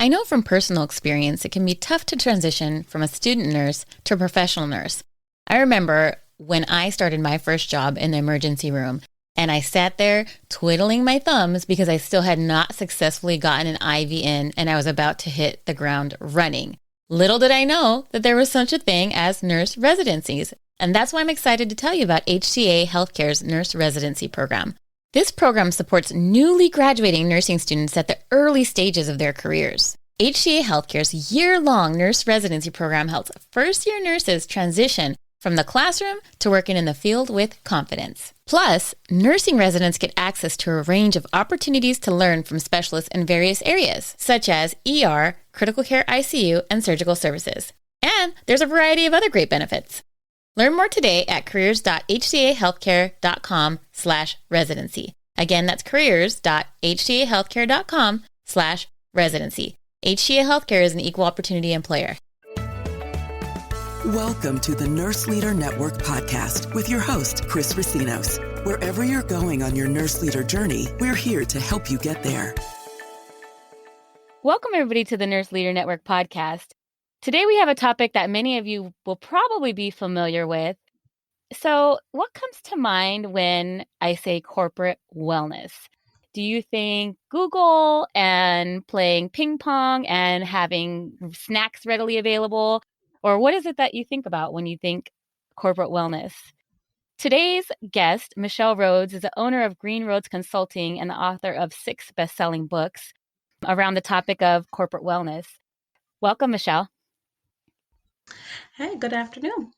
I know from personal experience it can be tough to transition from a student nurse to a professional nurse. I remember when I started my first job in the emergency room, and I sat there twiddling my thumbs because I still had not successfully gotten an IV in and I was about to hit the ground running. Little did I know that there was such a thing as nurse residencies. And that's why I'm excited to tell you about HCA Healthcare's nurse residency program. This program supports newly graduating nursing students at the early stages of their careers. HCA Healthcare's year-long nurse residency program helps first-year nurses transition from the classroom to working in the field with confidence. Plus, nursing residents get access to a range of opportunities to learn from specialists in various areas, such as ER, critical care ICU, and surgical services. And there's a variety of other great benefits. Learn more today at careers.hcahealthcare.com/residency. Again, that's careers.hcahealthcare.com/residency. HCA Healthcare is an equal opportunity employer. Welcome to the Nurse Leader Network podcast with your host, Chris Racinos. Wherever you're going on your nurse leader journey, we're here to help you get there. Welcome, everybody, to the Nurse Leader Network podcast. Today, we have a topic that many of you will probably be familiar with. So, what comes to mind when I say corporate wellness? Do you think Google and playing ping pong and having snacks readily available? Or what is it that you think about when you think corporate wellness? Today's guest, Michelle Rhodes, is the owner of Green Roads Consulting and the author of 6 best-selling books around the topic of corporate wellness. Welcome, Michelle. Hey, good afternoon.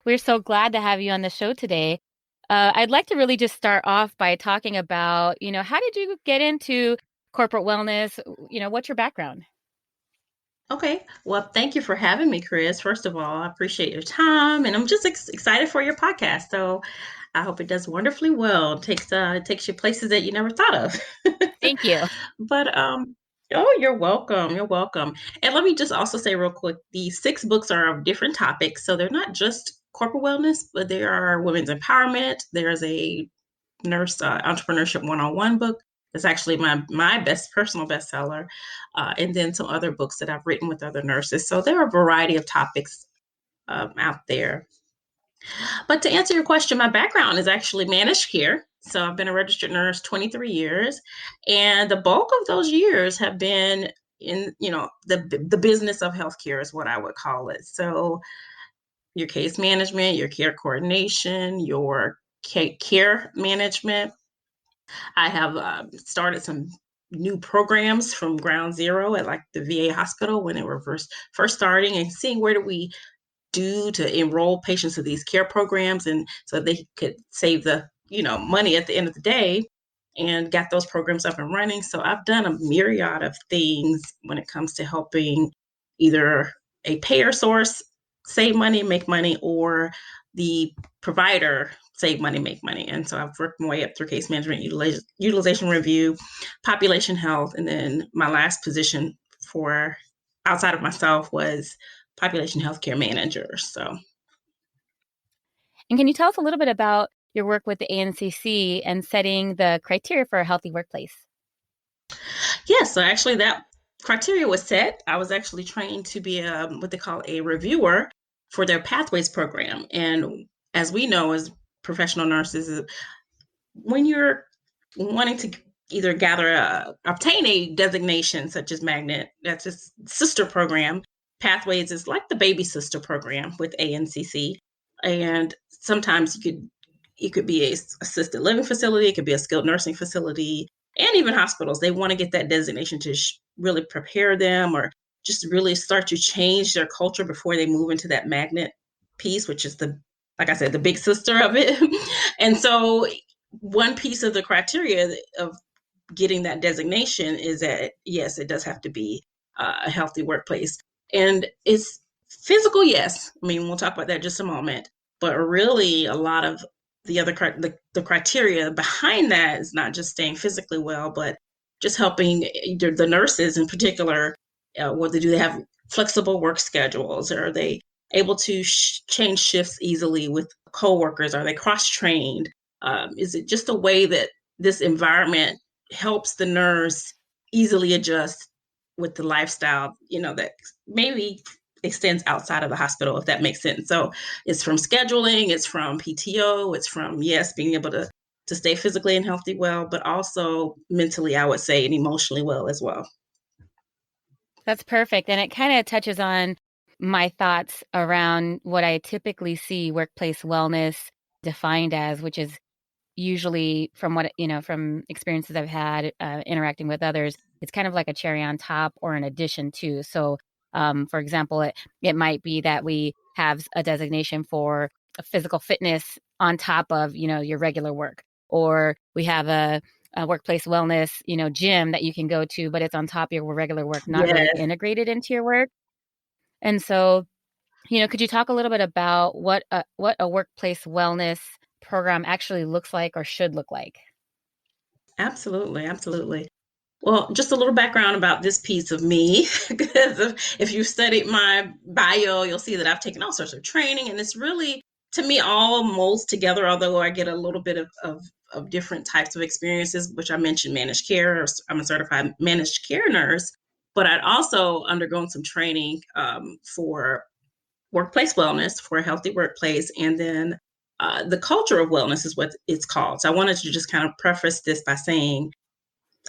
We're so glad to have you on the show today. I'd like to really just start off by talking about, how did you get into corporate wellness? What's your background? Okay. Well, thank you for having me, Chris. First of all, I appreciate your time, and I'm just excited for your podcast. So I hope it does wonderfully well. It takes you places that you never thought of. Thank you. But oh, you're welcome. You're welcome. And let me just also say real quick, these 6 books are of different topics. So they're not just corporate wellness, but there are women's empowerment. There's a nurse entrepreneurship one-on-one book. It's actually my personal bestseller, and then some other books that I've written with other nurses. So there are a variety of topics out there. But to answer your question, my background is actually managed care. So I've been a registered nurse 23 years, and the bulk of those years have been in, the business of healthcare is what I would call it. So your case management, your care coordination, your care management. I have started some new programs from ground zero at like the VA hospital when they were first starting, and seeing where do we do to enroll patients in these care programs, and so they could save the money at the end of the day, and got those programs up and running. So I've done a myriad of things when it comes to helping either a payer source save money, make money, or the provider save money, make money. And so I've worked my way up through case management, utilization review, population health, and then my last position for outside of myself was population healthcare manager. So, and can you tell us a little bit about your work with the ANCC and setting the criteria for a healthy workplace? Yes, so actually that criteria was set. I was actually trained to be what they call a reviewer for their Pathways program. And as we know, as professional nurses, when you're wanting to either obtain a designation such as Magnet, that's a sister program. Pathways is like the baby sister program with ANCC. And sometimes it could be a assisted living facility, it could be a skilled nursing facility, and even hospitals. They want to get that designation to really prepare them, or just really start to change their culture before they move into that Magnet piece, which is like I said, the big sister of it. And so one piece of the criteria of getting that designation is that, yes, it does have to be a healthy workplace. And it's physical, yes. I mean, we'll talk about that in just a moment. But really, a lot of the other the criteria behind that is not just staying physically well, but just helping the nurses in particular. What do they have flexible work schedules? Are they able to change shifts easily with coworkers? Are they cross-trained? Is it just a way that this environment helps the nurse easily adjust with the lifestyle, that maybe extends outside of the hospital, if that makes sense. So it's from scheduling, it's from PTO, it's from, yes, being able to stay physically and healthy well, but also mentally, I would say, and emotionally well as well. That's perfect. And it kind of touches on my thoughts around what I typically see workplace wellness defined as, which is usually from what, from experiences I've had interacting with others, it's kind of like a cherry on top or an addition to. So, for example, it might be that we have a designation for a physical fitness on top of, your regular work, or we have a workplace wellness, gym that you can go to, but it's on top of your regular work, not really Yes, integrated into your work. And so, could you talk a little bit about what a workplace wellness program actually looks like or should look like? absolutely. Absolutely. Well, just a little background about this piece of me, because if you've studied my bio, you'll see that I've taken all sorts of training, and it's really, to me, all molds together, although I get a little bit of different types of experiences, which I mentioned managed care. I'm a certified managed care nurse, but I'd also undergone some training for workplace wellness, for a healthy workplace, and then the culture of wellness is what it's called. So I wanted to just kind of preface this by saying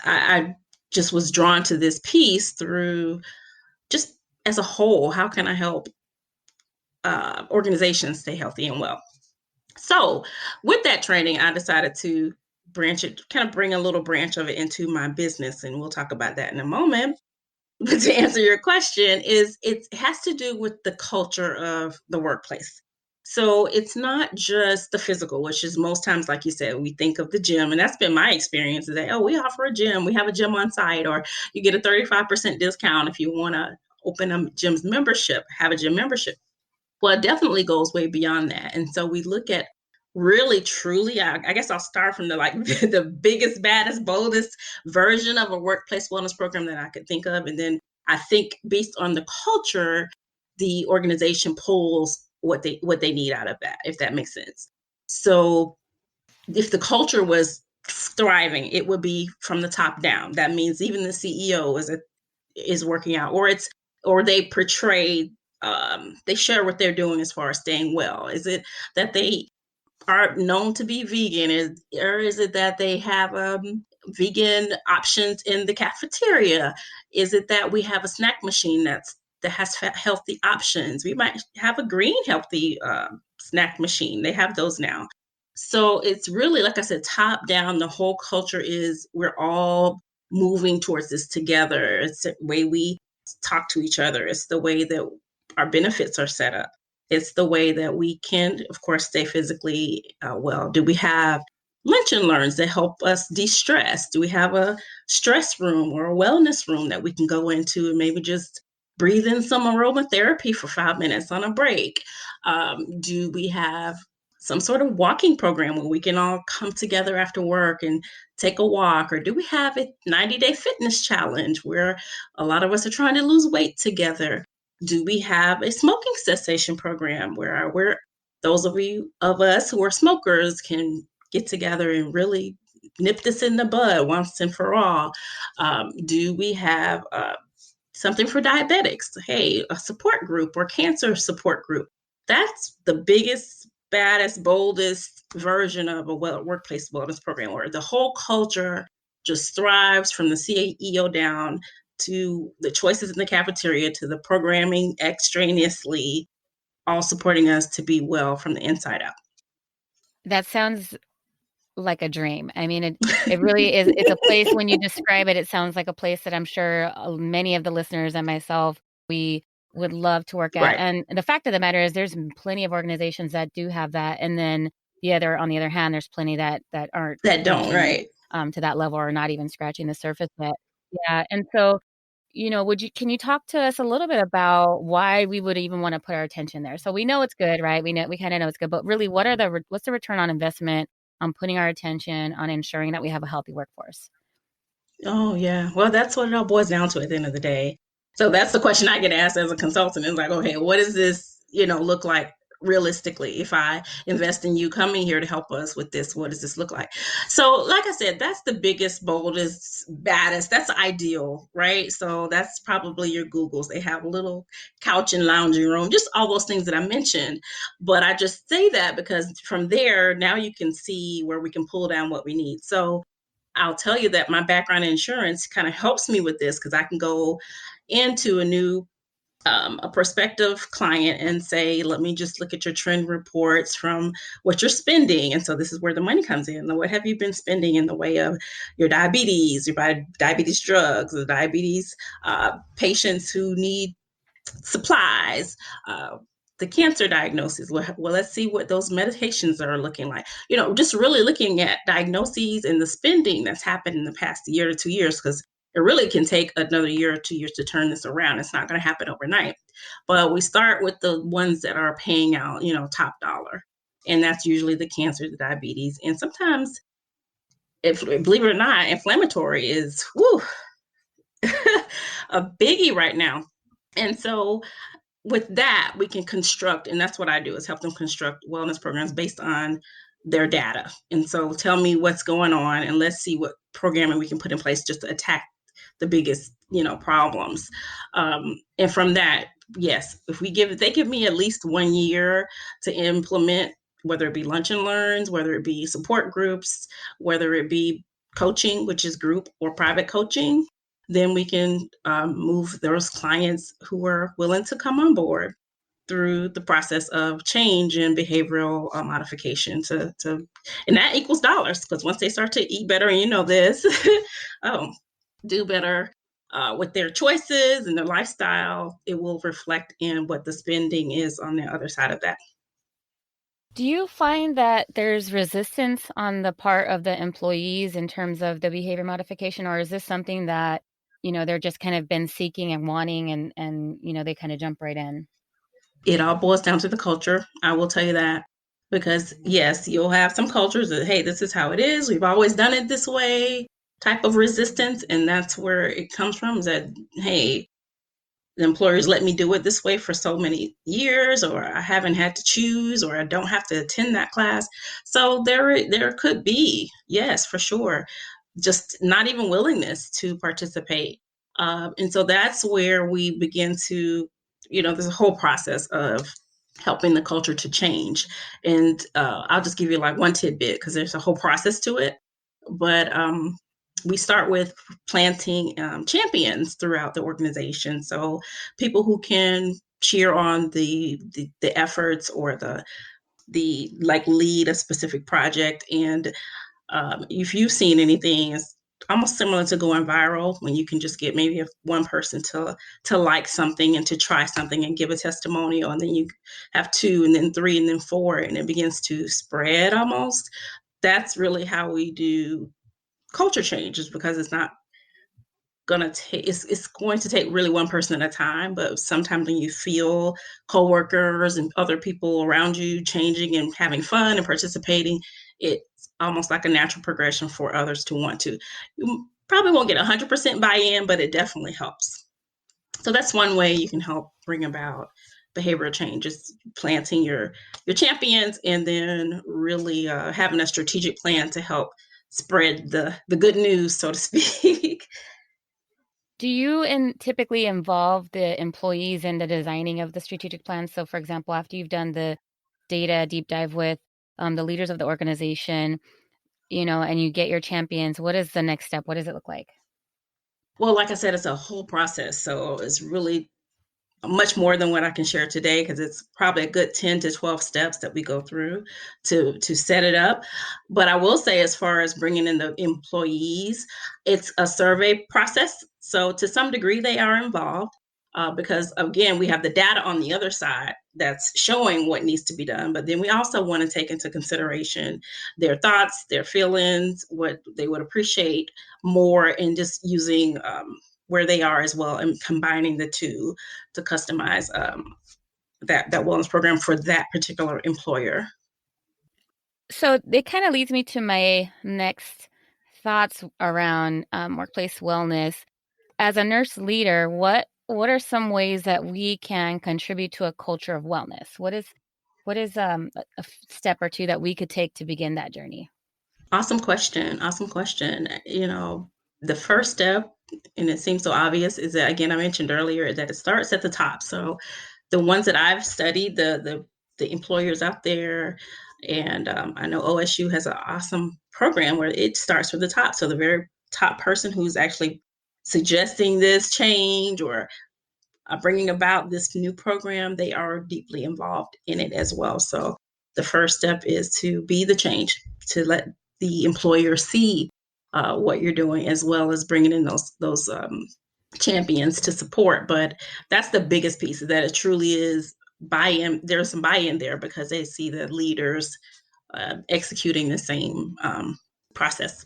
I just was drawn to this piece through just as a whole. How can I help organizations stay healthy and well? So, with that training, I decided to branch it, kind of bring a little branch of it into my business, and we'll talk about that in a moment. But to answer your question, is it has to do with the culture of the workplace. So it's not just the physical, which is most times, like you said, we think of the gym, and that's been my experience. Is that, oh, we offer a gym, we have a gym on site, or you get a 35% discount if you want to open a gym's membership, have a gym membership. Well, it definitely goes way beyond that. And so we look at really truly, I guess I'll start from the like the biggest, baddest, boldest version of a workplace wellness program that I could think of. And then I think based on the culture, the organization pulls what they need out of that, if that makes sense. So if the culture was thriving, it would be from the top down. That means even the CEO is working out, or they portray, they share what they're doing as far as staying well. Is it that they are known to be vegan, or is it that they have vegan options in the cafeteria? Is it that we have a snack machine that has healthy options? We might have a green healthy snack machine. They have those now. So it's really, like I said, top down. The whole culture is we're all moving towards this together. It's the way we talk to each other. It's the way that our benefits are set up. It's the way that we can, of course, stay physically well. Do we have lunch and learns that help us de-stress? Do we have a stress room or a wellness room that we can go into and maybe just breathe in some aromatherapy for 5 minutes on a break? Do we have some sort of walking program where we can all come together after work and take a walk? Or do we have a 90-day fitness challenge where a lot of us are trying to lose weight together? Do we have a smoking cessation program where those of us who are smokers can get together and really nip this in the bud once and for all? Do we have something for diabetics? Hey, a support group or cancer support group. That's the biggest, baddest, boldest version of a workplace wellness program where the whole culture just thrives from the CEO down to the choices in the cafeteria to the programming extraneously, all supporting us to be well from the inside out. That sounds like a dream. I mean, it really is. It's a place when you describe it, it sounds like a place that I'm sure many of the listeners and myself, we would love to work at. Right. And the fact of the matter is there's plenty of organizations that do have that. And then on the other hand, there's plenty that aren't That don't, reaching right. to that level or not even scratching the surface yet. Yeah. And so, can you talk to us a little bit about why we would even want to put our attention there? So we know it's good, right? We kind of know it's good, but really what's the return on investment on putting our attention on ensuring that we have a healthy workforce? Oh, yeah. Well, that's what it all boils down to at the end of the day. So that's the question I get asked as a consultant is like, okay, what does this, look like realistically, if I invest in you coming here to help us with this, what does this look like? So, like I said, that's the biggest, boldest, baddest. That's ideal, right? So that's probably your Googles. They have a little couch and lounging room, just all those things that I mentioned. But I just say that because from there, now you can see where we can pull down what we need. So I'll tell you that my background in insurance kind of helps me with this because I can go into a prospective client and say, let me just look at your trend reports from what you're spending. And so this is where the money comes in. What have you been spending in the way of your diabetes, your diabetes drugs, the diabetes patients who need supplies, the cancer diagnosis. Well, let's see what those medications are looking like. Just really looking at diagnoses and the spending that's happened in the past year to 2 years, because it really can take another year or 2 years to turn this around. It's not going to happen overnight. But we start with the ones that are paying out, top dollar. And that's usually the cancer, the diabetes. And sometimes, if believe it or not, inflammatory is a biggie right now. And so with that, we can construct, and that's what I do, is help them construct wellness programs based on their data. And so tell me what's going on, and let's see what programming we can put in place just to attack the biggest, problems. And from that, yes, if they give me at least 1 year to implement, whether it be lunch and learns, whether it be support groups, whether it be coaching, which is group or private coaching, then we can move those clients who are willing to come on board through the process of change and behavioral modification and that equals dollars, because once they start to eat better, and this, do better with their choices and their lifestyle, it will reflect in what the spending is on the other side of that. Do you find that there's resistance on the part of the employees in terms of the behavior modification, or is this something that, they're just kind of been seeking and wanting and they kind of jump right in? It all boils down to the culture. I will tell you that. Because yes, you'll have some cultures that, hey, this is how it is. We've always done it this way type of resistance. And that's where it comes from, is that, hey, the employers let me do it this way for so many years, or I haven't had to choose, or I don't have to attend that class. So there could be, yes, for sure, just not even willingness to participate. And so that's where we begin to, there's a whole process of helping the culture to change. And I'll just give you like one tidbit, because there's a whole process to it. But we start with planting champions throughout the organization. So people who can cheer on the efforts, or the like lead a specific project. And if you've seen anything, it's almost similar to going viral, when you can just get maybe one person to like something and to try something and give a testimonial, and then you have 2 and then 3 and then 4, and it begins to spread almost. That's really how we do culture changes, because it's not gonna take it's going to take really one person at a time. But sometimes when you feel coworkers and other people around you changing and having fun and participating, it's almost like a natural progression for others to want to. You probably won't get 100% buy-in, but it definitely helps. So that's one way you can help bring about behavioral change, is planting your champions, and then really having a strategic plan to help spread the good news, so to speak. Do you typically involve the employees in the designing of the strategic plan? So, for example, after you've done the data deep dive with the leaders of the organization, and you get your champions, what is the next step? What does it look like? Well, like I said, it's a whole process. So it's really much more than what I can share today, because it's probably a good 10 to 12 steps that we go through to set it up. But I will say, as far as bringing in the employees, it's a survey process. So to some degree, they are involved, because, again, we have the data on the other side that's showing what needs to be done. But then we also want to take into consideration their thoughts, their feelings, what they would appreciate more, and just using where they are as well, and combining the two to customize that wellness program for that particular employer. So it kind of leads me to my next thoughts around workplace wellness. As a nurse leader, what are some ways that we can contribute to a culture of wellness? What is a step or two that we could take to begin that journey? Awesome question. Awesome question. The first step, and it seems so obvious, is that, again, I mentioned earlier that it starts at the top. So the ones that I've studied, the employers out there, and I know OSU has an awesome program where it starts from the top. So the very top person who's actually suggesting this change or bringing about this new program, they are deeply involved in it as well. So the first step is to be the change, to let the employer see what you're doing, as well as bringing in those champions to support. But that's the biggest piece, is that it truly is buy-in. There's some buy-in there because they see the leaders executing the same process.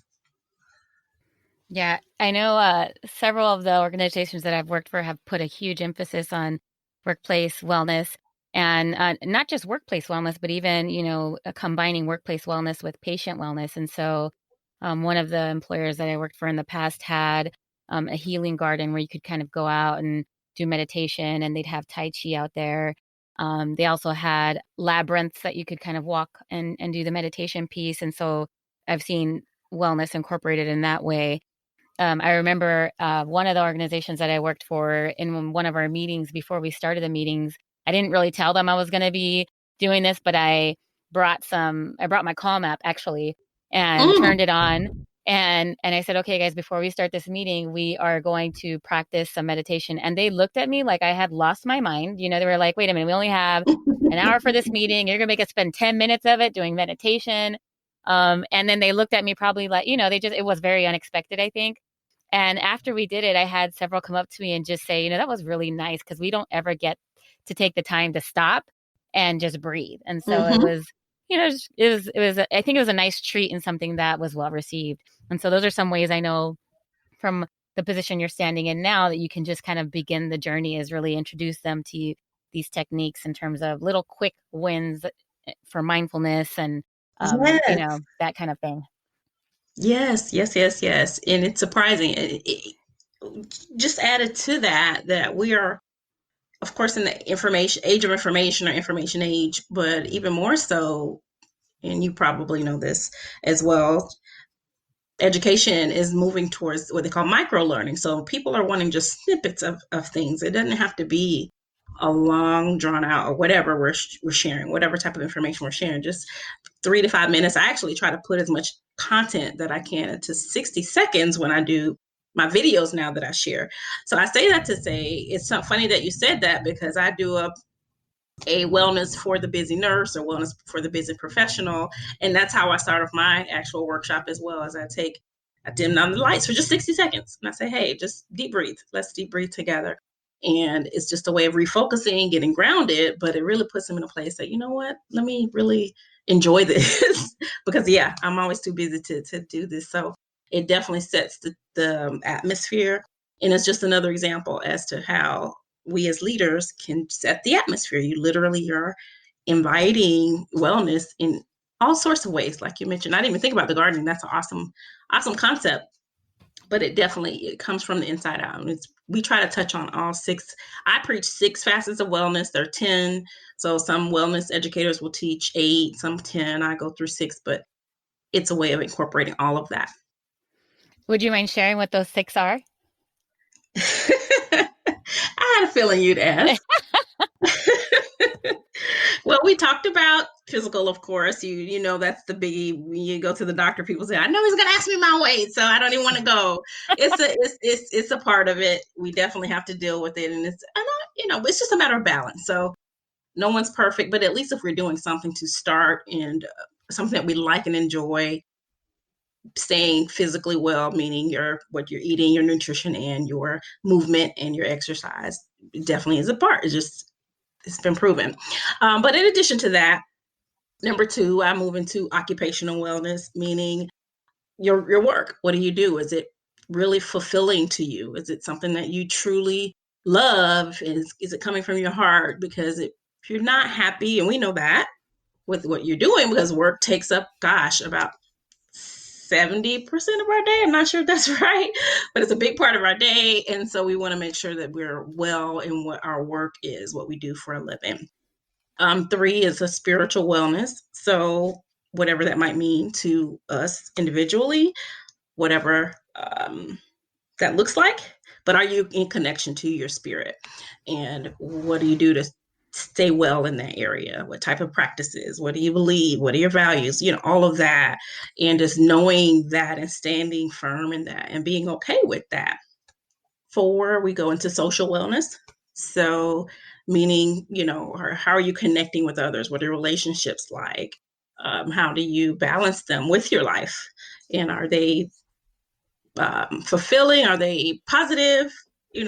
Yeah, I know several of the organizations that I've worked for have put a huge emphasis on workplace wellness, and not just workplace wellness, but even, combining workplace wellness with patient wellness. And so one of the employers that I worked for in the past had a healing garden where you could kind of go out and do meditation, and they'd have Tai Chi out there. They also had labyrinths that you could kind of walk and do the meditation piece. And so I've seen wellness incorporated in that way. I remember one of the organizations that I worked for, in one of our meetings before we started the meetings, I didn't really tell them I was going to be doing this, but I brought my Calm app actually and Mm. turned it on. And I said, okay, guys, before we start this meeting, we are going to practice some meditation. And they looked at me like I had lost my mind. They were like, wait a minute, we only have an hour for this meeting. You're going to make us spend 10 minutes of it doing meditation. And then they looked at me probably like, it was very unexpected, I think. And after we did it, I had several come up to me and just say, that was really nice, because we don't ever get to take the time to stop and just breathe. And so it Mm-hmm. was, I think it was a nice treat and something that was well received. And so those are some ways I know from the position you're standing in now that you can just kind of begin the journey, is really introduce them to these techniques in terms of little quick wins for mindfulness and, Yes. that kind of thing. Yes, yes, yes, yes. And it's surprising. Just added to that, that we are, of course, in the information age of information, or information age, but even more so, and you probably know this as well, education is moving towards what they call micro learning. So people are wanting just snippets of things. It doesn't have to be a long drawn out, or whatever we're sharing, whatever type of information we're sharing, just 3 to 5 minutes. I actually try to put as much content that I can into 60 seconds when I do my videos now that I share. So I say that to say, it's so funny that you said that, because I do a wellness for the busy nurse, or wellness for the busy professional. And that's how I start off my actual workshop as well. As I dim down the lights for just 60 seconds. And I say, hey, just deep breathe. Let's deep breathe together. And it's just a way of refocusing, getting grounded, but it really puts them in a place that, you know what, let me really enjoy this. Because yeah, I'm always too busy to do this. So it definitely sets the atmosphere. And it's just another example as to how we as leaders can set the atmosphere. You literally are inviting wellness in all sorts of ways. Like you mentioned, I didn't even think about the gardening. That's an awesome concept. But it comes from the inside out. And we try to touch on all six. I preach 6 facets of wellness. There are 10. So some wellness educators will teach 8, some 10. I go through 6, but it's a way of incorporating all of that. Would you mind sharing what those 6 are? I had a feeling you'd ask. Well, we talked about physical, of course. You know that's the biggie. When you go to the doctor, people say, "I know he's going to ask me my weight, so I don't even want to go." It's a part of it. We definitely have to deal with it, and it's just a matter of balance. So no one's perfect, but at least if we're doing something to start, and something that we like and enjoy, staying physically well, meaning what you're eating, your nutrition, and your movement and your exercise, definitely is a part. It's been proven. But in addition to that, number 2, I move into occupational wellness, meaning your work. What do you do? Is it really fulfilling to you? Is it something that you truly love? Is it coming from your heart? Because if you're not happy, and we know that with what you're doing, because work takes up, about 70% of our day. I'm not sure if that's right, but it's a big part of our day. And so we want to make sure that we're well in what our work is, what we do for a living. Three is a spiritual wellness. So whatever that might mean to us individually, whatever that looks like, but are you in connection to your spirit? And what do you do to stay well in that area? What type of practices? What do you believe? What are your values? All of that. And just knowing that and standing firm in that and being okay with that. Four, we go into social wellness. So, meaning, how are you connecting with others? What are relationships like? How do you balance them with your life? And are they fulfilling? Are they positive?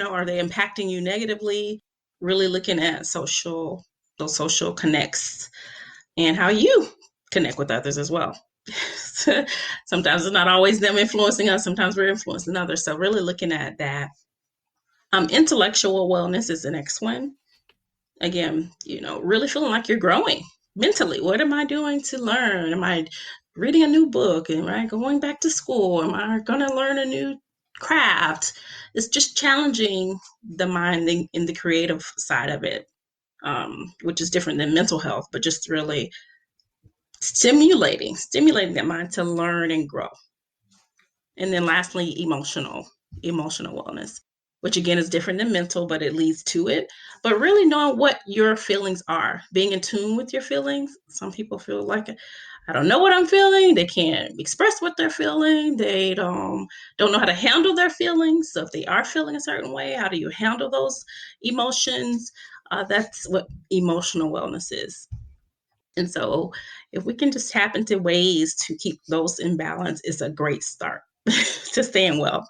Are they impacting you negatively? Really looking at those social connects and how you connect with others as well. Sometimes it's not always them influencing us. Sometimes we're influencing others. So really looking at that. Intellectual wellness is the next one. Again, really feeling like you're growing mentally. What am I doing to learn? Am I reading a new book? Am I going back to school? Am I going to learn a new craft? It's just challenging the mind in the creative side of it, which is different than mental health, but just really stimulating that mind to learn and grow. And then lastly, emotional wellness, which again is different than mental, but it leads to it. But really knowing what your feelings are, being in tune with your feelings. Some people feel like, I don't know what I'm feeling. They can't express what they're feeling. They don't know how to handle their feelings. So if they are feeling a certain way, how do you handle those emotions? That's what emotional wellness is. And so if we can just tap into ways to keep those in balance, it's a great start to staying well.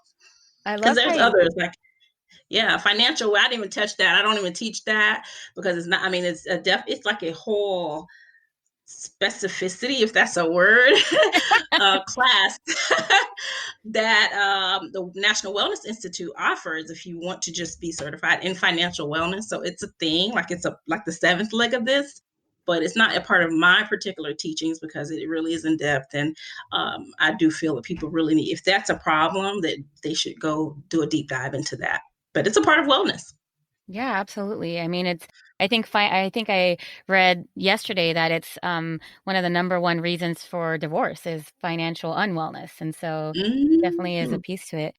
I Because love how there's you, others like, yeah, financial. I didn't even touch that. I don't even teach that because it's not. I mean, it's like a whole specificity, if that's a word, class that the National Wellness Institute offers if you want to just be certified in financial wellness. So it's a thing, like it's like the seventh leg of this, but it's not a part of my particular teachings because it really is in depth. And I do feel that people really need, if that's a problem, that they should go do a deep dive into that. But it's a part of wellness. yeah, absolutely. I mean, I think I read yesterday that it's one of the number one reasons for divorce is financial unwellness. And so definitely is a Mm-hmm. piece to it.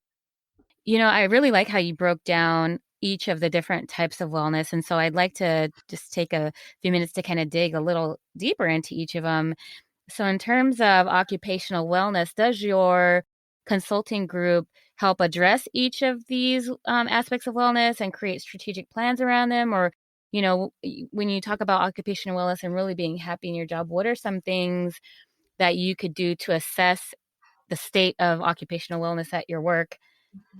I really like how you broke down each of the different types of wellness. And so I'd like to just take a few minutes to kind of dig a little deeper into each of them. So, in terms of occupational wellness, does your consulting group help address each of these aspects of wellness and create strategic plans around them? Or, when you talk about occupational wellness and really being happy in your job, what are some things that you could do to assess the state of occupational wellness at your work?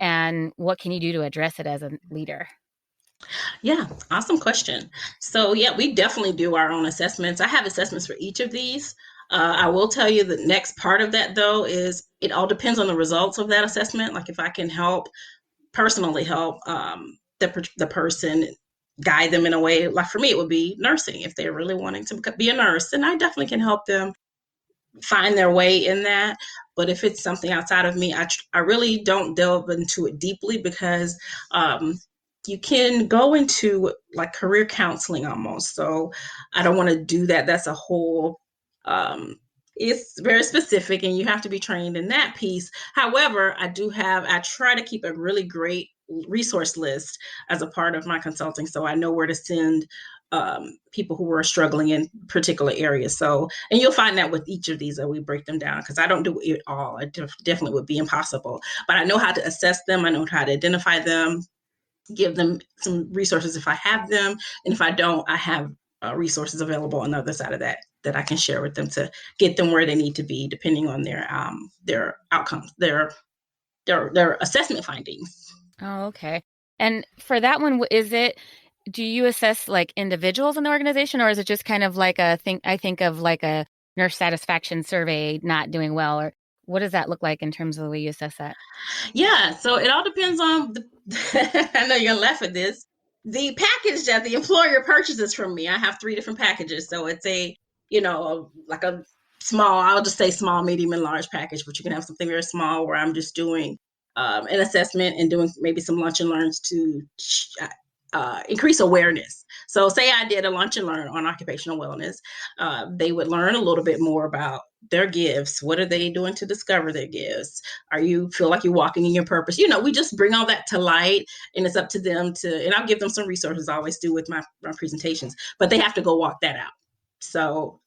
And what can you do to address it as a leader? Yeah, awesome question. So, yeah, we definitely do our own assessments. I have assessments for each of these. I will tell you the next part of that, though, is it all depends on the results of that assessment. Like if I can personally help the person, guide them in a way, like for me, it would be nursing. If they're really wanting to be a nurse, then I definitely can help them find their way in that. But if it's something outside of me, I really don't delve into it deeply because you can go into like career counseling almost. So I don't want to do that. That's a whole, it's very specific and you have to be trained in that piece. However, I try to keep a really great resource list as a part of my consulting. So I know where to send people who are struggling in particular areas. So, and you'll find that with each of these that we break them down because I don't do it all. It definitely would be impossible. But I know how to assess them. I know how to identify them, give them some resources if I have them, and if I don't, I have resources available on the other side of that I can share with them to get them where they need to be, depending on their outcomes, their assessment findings. Oh, okay. And for that one, do you assess like individuals in the organization, or is it just kind of like I think of like a nurse satisfaction survey not doing well, or what does that look like in terms of the way you assess that? Yeah, so it all depends on I know you're gonna laugh at this. The package that the employer purchases from me, I have three different packages. So it's like a small, I'll just say small, medium, and large package, but you can have something very small where I'm just doing an assessment and doing maybe some lunch and learns to increase awareness. So say I did a lunch and learn on occupational wellness, they would learn a little bit more about their gifts. What are they doing to discover their gifts? Are you feel like you're walking in your purpose? We just bring all that to light, and it's up to them and I'll give them some resources I always do with my presentations, but they have to go walk that out. So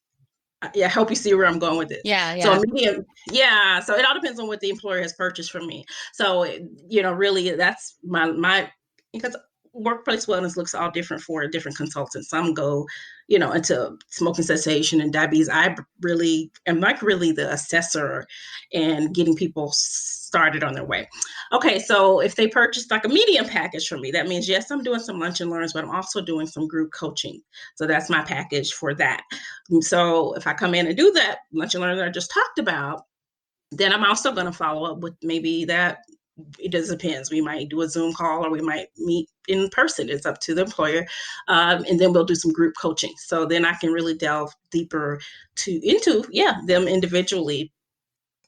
yeah, I hope you see where I'm going with this. Yeah, So yeah. yeah, so it all depends on what the employer has purchased from me. So really, that's my because workplace wellness looks all different for different consultants. Some go, into smoking cessation and diabetes. I really am like really the assessor and getting people started on their way. Okay, so if they purchase like a medium package from me, that means yes, I'm doing some lunch and learns, but I'm also doing some group coaching. So that's my package for that. So if I come in and do that lunch and learn that I just talked about, then I'm also going to follow up with maybe that. It just depends. We might do a Zoom call or we might meet in person. It's up to the employer. And then we'll do some group coaching. So then I can really delve deeper into them individually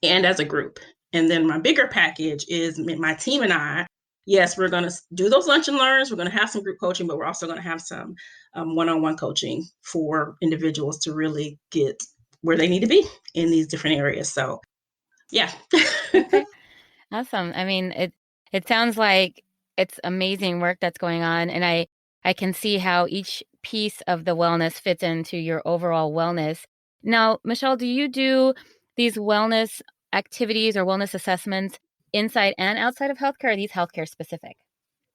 and as a group. And then my bigger package is my team and I. Yes, we're going to do those lunch and learns. We're going to have some group coaching, but we're also going to have some one-on-one coaching for individuals to really get where they need to be in these different areas. So, yeah. Okay. Awesome. I mean, it sounds like it's amazing work that's going on, and I can see how each piece of the wellness fits into your overall wellness. Now, Michelle, do you do these wellness activities or wellness assessments inside and outside of healthcare? Or are these healthcare specific?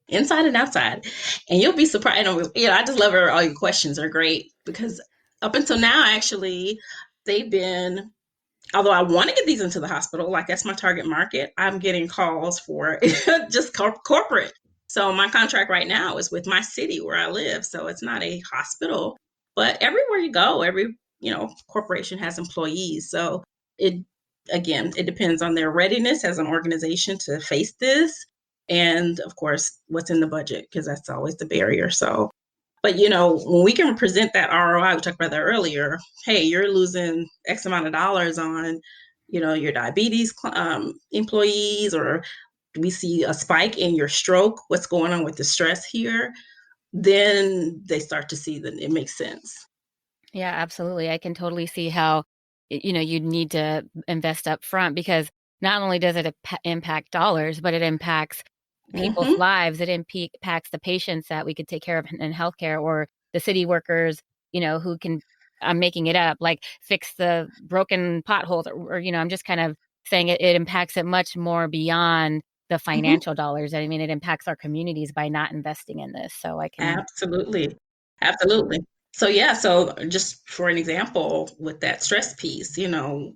Inside and outside. And you'll be surprised. I just love all your questions are great because up until now, actually, they've been although I want to get these into the hospital, like that's my target market, I'm getting calls for just corporate. So my contract right now is with my city where I live. So it's not a hospital, but everywhere you go, every, corporation has employees. So it, again, it depends on their readiness as an organization to face this. And of course, what's in the budget, because that's always the barrier. So but when we can present that ROI, we talked about that earlier. Hey, you're losing X amount of dollars on, your diabetes employees, or we see a spike in your stroke. What's going on with the stress here? Then they start to see that it makes sense. Yeah, absolutely. I can totally see how, you need to invest up front because not only does it impact dollars, but it impacts people's Mm-hmm. lives. It impacts the patients that we could take care of in healthcare or the city workers, who can, I'm making it up, like fix the broken potholes or I'm just kind of saying it impacts it much more beyond the Mm-hmm. financial dollars. I mean, it impacts our communities by not investing in this. So I can, Absolutely. Absolutely. So yeah, so just for an example with that stress piece,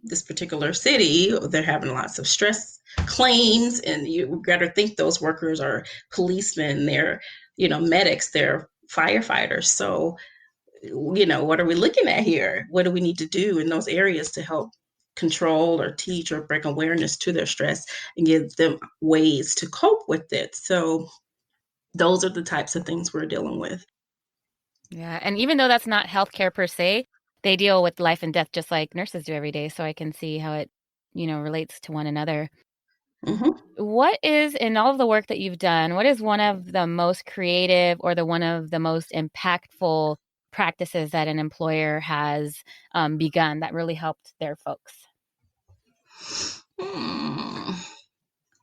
this particular city, they're having lots of stress claims and you got to think those workers are policemen, they're, medics, they're firefighters. So, what are we looking at here? What do we need to do in those areas to help control or teach or bring awareness to their stress and give them ways to cope with it? So those are the types of things we're dealing with. yeah. And even though that's not healthcare per se, they deal with life and death just like nurses do every day. So I can see how it, relates to one another. Mm-hmm. What is, in all of the work that you've done, what is one of the most creative or the one of the most impactful practices that an employer has begun that really helped their folks? Hmm.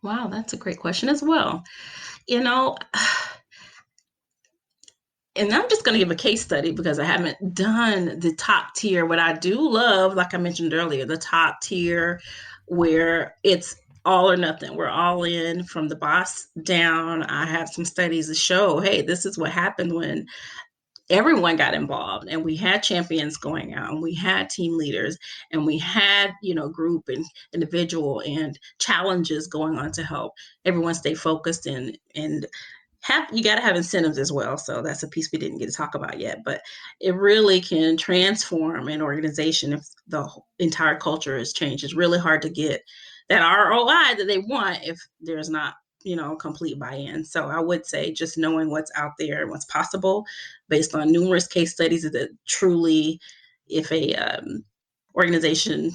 Wow, that's a great question as well. You know, and I'm just going to give a case study because I haven't done the top tier. What I do love, like I mentioned earlier, the top tier where it's all or nothing. We're all in from the boss down. I have some studies to show, hey, this is what happened when everyone got involved and we had champions going out and we had team leaders and we had group and individual and challenges going on to help everyone stay focused and have you got to have incentives as well. So that's a piece we didn't get to talk about yet, but it really can transform an organization if the entire culture is changed. It's really hard to get that ROI that they want if there's not complete buy-in. So I would say just knowing what's out there and what's possible based on numerous case studies that truly, if a organization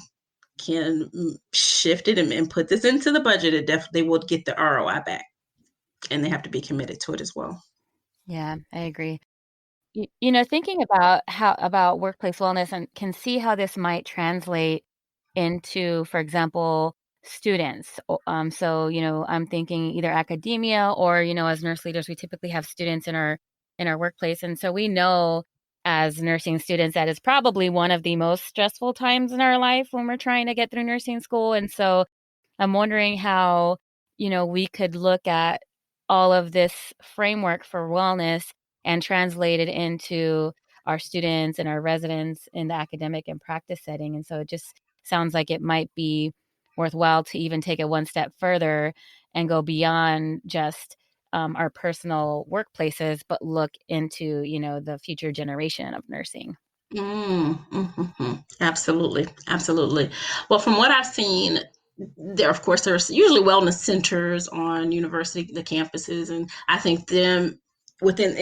can shift it and put this into the budget, it definitely will get the ROI back, and they have to be committed to it as well. Yeah, I agree. Thinking about about workplace wellness and can see how this might translate into, for example, students. So, I'm thinking either academia or, as nurse leaders, we typically have students in our workplace. And so we know as nursing students that is probably one of the most stressful times in our life when we're trying to get through nursing school. And so I'm wondering how, we could look at all of this framework for wellness and translate it into our students and our residents in the academic and practice setting. And so it just sounds like it might be worthwhile to even take it one step further and go beyond just our personal workplaces, but look into, the future generation of nursing. Absolutely, absolutely. Well, from what I've seen, there, of course, there's usually wellness centers on university the campuses, and I think them within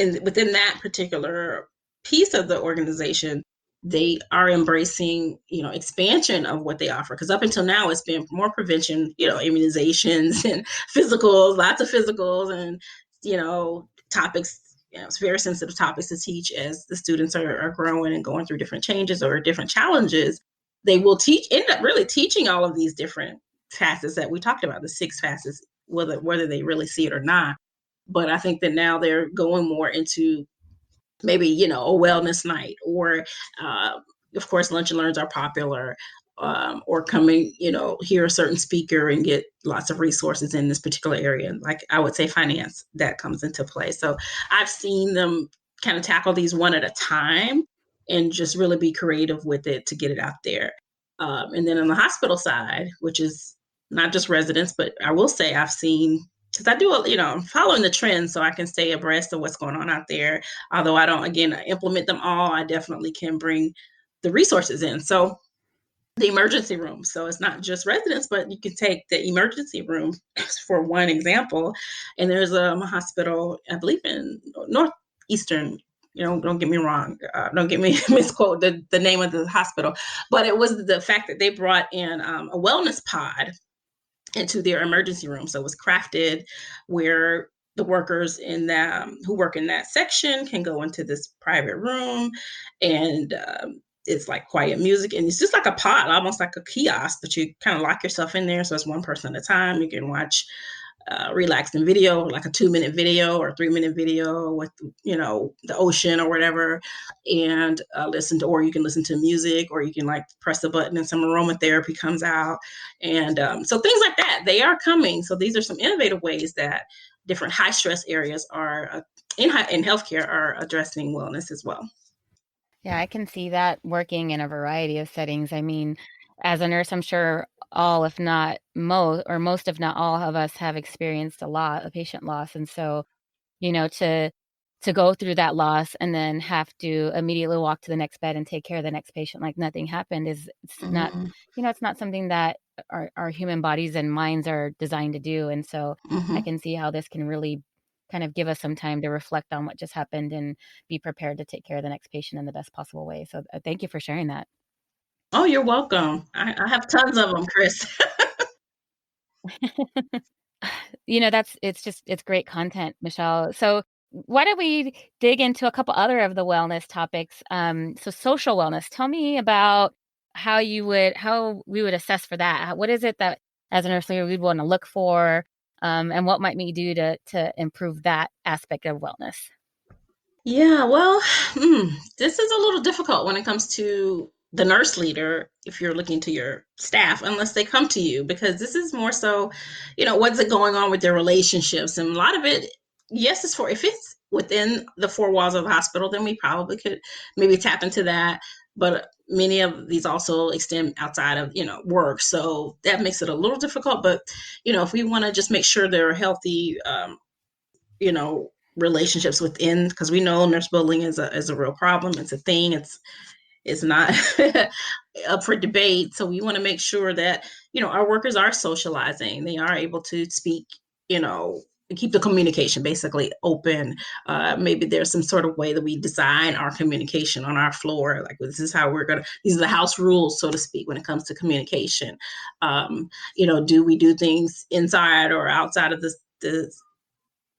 that particular piece of the organization, they are embracing expansion of what they offer, because up until now it's been more prevention, immunizations and physicals, lots of physicals, and topics. It's very sensitive topics to teach as the students are growing and going through different changes or different challenges. They will end up really teaching all of these different facets that we talked about, the six facets, whether they really see it or not. But I think that now they're going more into maybe a wellness night, or uh, of course lunch and learns are popular, or coming hear a certain speaker and get lots of resources in this particular area, like I would say finance, that comes into play. So I've seen them kind of tackle these one at a time and just really be creative with it to get it out there. And then on the hospital side, which is not just residents, but I will say I've seen, because I do, I'm following the trends so I can stay abreast of what's going on out there. Although I don't, again, implement them all, I definitely can bring the resources in. So the emergency room. So it's not just residents, but you can take the emergency room for one example. And there's a hospital, I believe in Northeastern, don't get me wrong. Don't get me misquote the name of the hospital, but it was the fact that they brought in a wellness pod into their emergency room. So it was crafted where the workers in that who work in that section can go into this private room, and it's like quiet music, and it's just like a pod, almost like a kiosk, but you kind of lock yourself in there. So it's one person at a time. You can watch relaxing video, like a 2-minute video or 3-minute video with the ocean or whatever, and listen to, or you can listen to music, or you can like press a button and some aromatherapy comes out, and so things like that, they are coming. So these are some innovative ways that different high stress areas are in healthcare are addressing wellness as well. Yeah, I can see that working in a variety of settings. I mean, as a nurse, I'm sure all, if not most, or most, if not all of us have experienced a lot of patient loss. And so, to go through that loss and then have to immediately walk to the next bed and take care of the next patient like nothing happened it's not, Mm-hmm. it's not something that our human bodies and minds are designed to do. And so I Mm-hmm. can see how this can really kind of give us some time to reflect on what just happened and be prepared to take care of the next patient in the best possible way. So thank you for sharing that. Oh, you're welcome. I have tons of them, Chris. It's great content, Michelle. So why don't we dig into a couple other of the wellness topics? So social wellness. Tell me about how we would assess for that. What is it that as a nurse leader we'd want to look for, and what might we do to improve that aspect of wellness? Yeah, well, this is a little difficult when it comes to the nurse leader if you're looking to your staff, unless they come to you, because this is more so, what's it going on with their relationships? And a lot of it, yes, it's for, if it's within the four walls of the hospital, then we probably could maybe tap into that. But many of these also extend outside of, work. So that makes it a little difficult. But, if we want to just make sure they're healthy, you know relationships within, because we know nurse bullying is a real problem. It's a thing. It's not up for debate. So we want to make sure that our workers are socializing, they are able to speak, you know keep the communication basically open. Maybe there's some sort of way that we design our communication on our floor, like this is how we're gonna, these are the house rules, so to speak, when it comes to communication. Do we do things inside or outside of the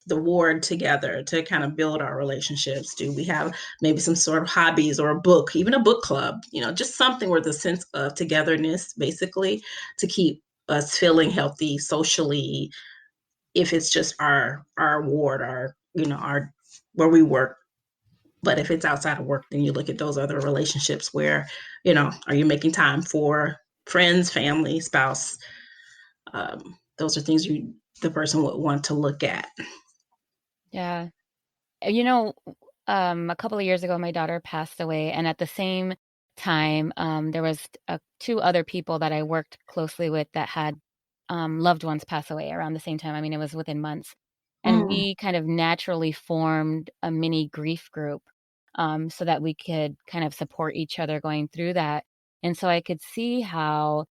the ward together to kind of build our relationships? Do we have maybe some sort of hobbies or a book, even a book club, just something with a sense of togetherness, basically, to keep us feeling healthy socially, if it's just our ward, our where we work. But if it's outside of work, then you look at those other relationships where, are you making time for friends, family, spouse? Those are things the person would want to look at. Yeah. You know, a couple of years ago, my daughter passed away, and at the same time, there was two other people that I worked closely with that had loved ones pass away around the same time. I mean, it was within months, and Mm. we kind of naturally formed a mini grief group, so that we could kind of support each other going through that. And so I could see how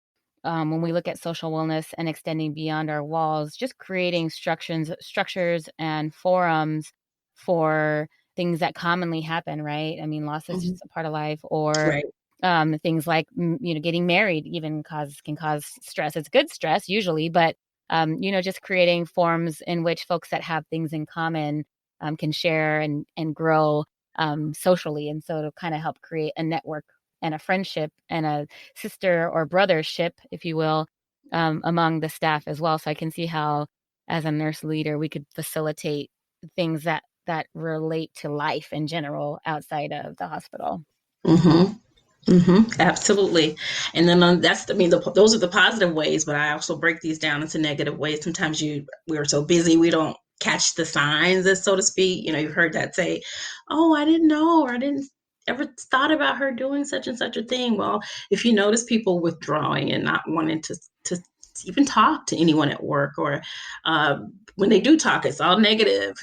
when we look at social wellness and extending beyond our walls, just creating structures and forums for things that commonly happen, right? I mean, loss is Mhm. just a part of life, or Right. things like getting married even can cause stress. It's good stress usually, but just creating forums in which folks that have things in common can share and grow socially, and so to kind of help create a network and a friendship and a sister or brothership, if you will, among the staff as well. So I can see how, as a nurse leader, we could facilitate things that relate to life in general outside of the hospital. Mm-hmm. Absolutely. And then those are the positive ways, but I also break these down into negative ways. Sometimes we're so busy, we don't catch the signs, as so to speak. You've heard that say, "Oh, I didn't know," or "I didn't ever thought about her doing such and such a thing." Well, if you notice people withdrawing and not wanting to even talk to anyone at work, or uh, when they do talk, it's all negative.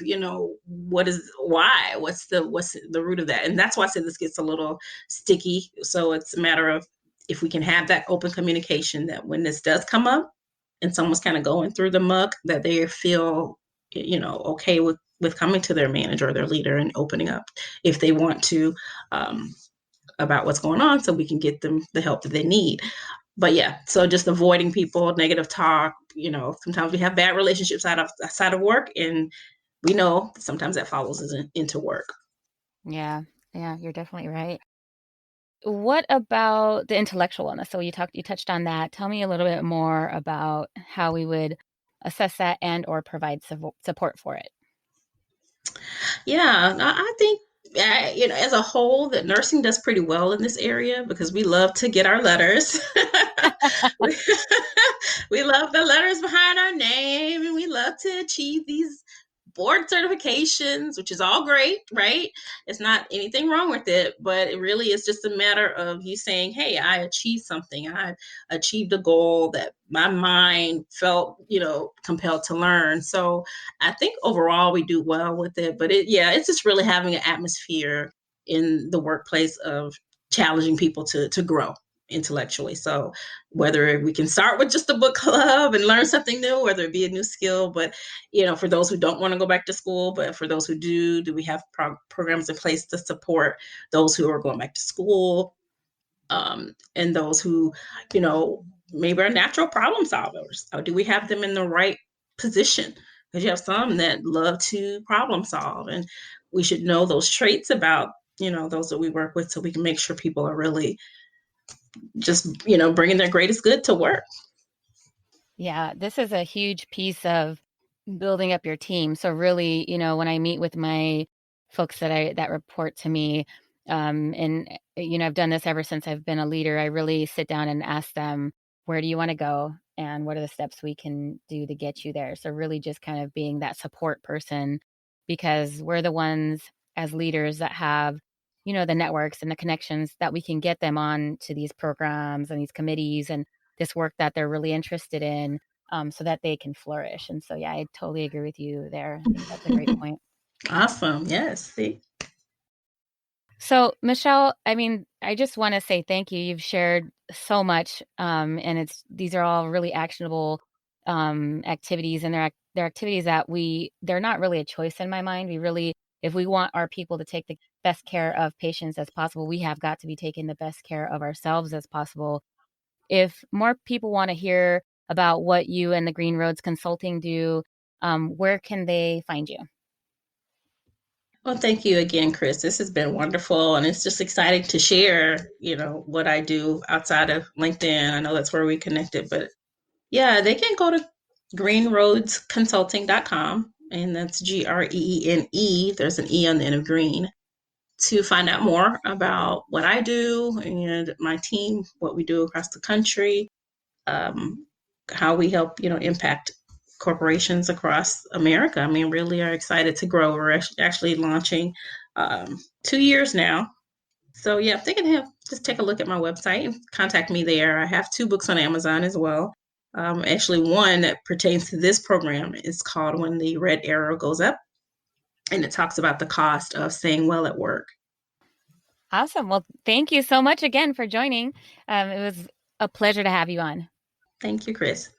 What's the root of that? And that's why I said this gets a little sticky. So it's a matter of, if we can have that open communication, that when this does come up and someone's kind of going through the muck, that they feel, okay with coming to their manager or their leader and opening up if they want to, um, about what's going on, so we can get them the help that they need. But yeah, so just avoiding people, negative talk. Sometimes we have bad relationships outside of work, and we know sometimes that follows us into work. Yeah, yeah, you're definitely right. What about the intellectual wellness? So you touched on that. Tell me a little bit more about how we would assess that and or provide support for it. Yeah, I think, as a whole, that nursing does pretty well in this area, because we love to get our letters. we, we love the letters behind our name, and we love to achieve these board certifications, which is all great, right? It's not anything wrong with it, but it really is just a matter of you saying, "Hey, I achieved something. I achieved a goal that my mind felt, compelled to learn." So I think overall we do well with it, but it's just really having an atmosphere in the workplace of challenging people to grow intellectually. So whether we can start with just a book club and learn something new, whether it be a new skill, but for those who don't want to go back to school, but for those who do we have programs in place to support those who are going back to school, and those who, maybe are natural problem solvers? Or do we have them in the right position? Because you have some that love to problem solve, and we should know those traits about, those that we work with, so we can make sure people are really just, bringing their greatest good to work. Yeah, this is a huge piece of building up your team. So really, when I meet with my folks that report to me, and I've done this ever since I've been a leader, I really sit down and ask them, where do you want to go? And what are the steps we can do to get you there? So really just kind of being that support person, because we're the ones as leaders that have, the networks and the connections that we can get them on to these programs and these committees and this work that they're really interested in, so that they can flourish. And so, yeah, I totally agree with you there. I think that's a great point. Awesome. Yes. See? So, Michelle, I mean, I just want to say thank you. You've shared so much, and these are all really actionable activities, and they're activities that they're not really a choice in my mind. If we want our people to take the best care of patients as possible, we have got to be taking the best care of ourselves as possible. If more people want to hear about what you and the Green Roads Consulting do, where can they find you? Well, thank you again, Chris. This has been wonderful, and it's just exciting to share, what I do outside of LinkedIn. I know that's where we connected, but yeah, they can go to greenroadsconsulting.com, and that's GREENE. There's an E on the end of green, to find out more about what I do and my team, what we do across the country, um, how we help, impact corporations across America. I mean, really are excited to grow. We're actually launching 2 years now. So yeah, if they can just take a look at my website and contact me there. I have 2 books on Amazon as well. Actually, one that pertains to this program is called When the Red Arrow Goes Up, and it talks about the cost of staying well at work. Awesome. Well, thank you so much again for joining. It was a pleasure to have you on. Thank you, Chris.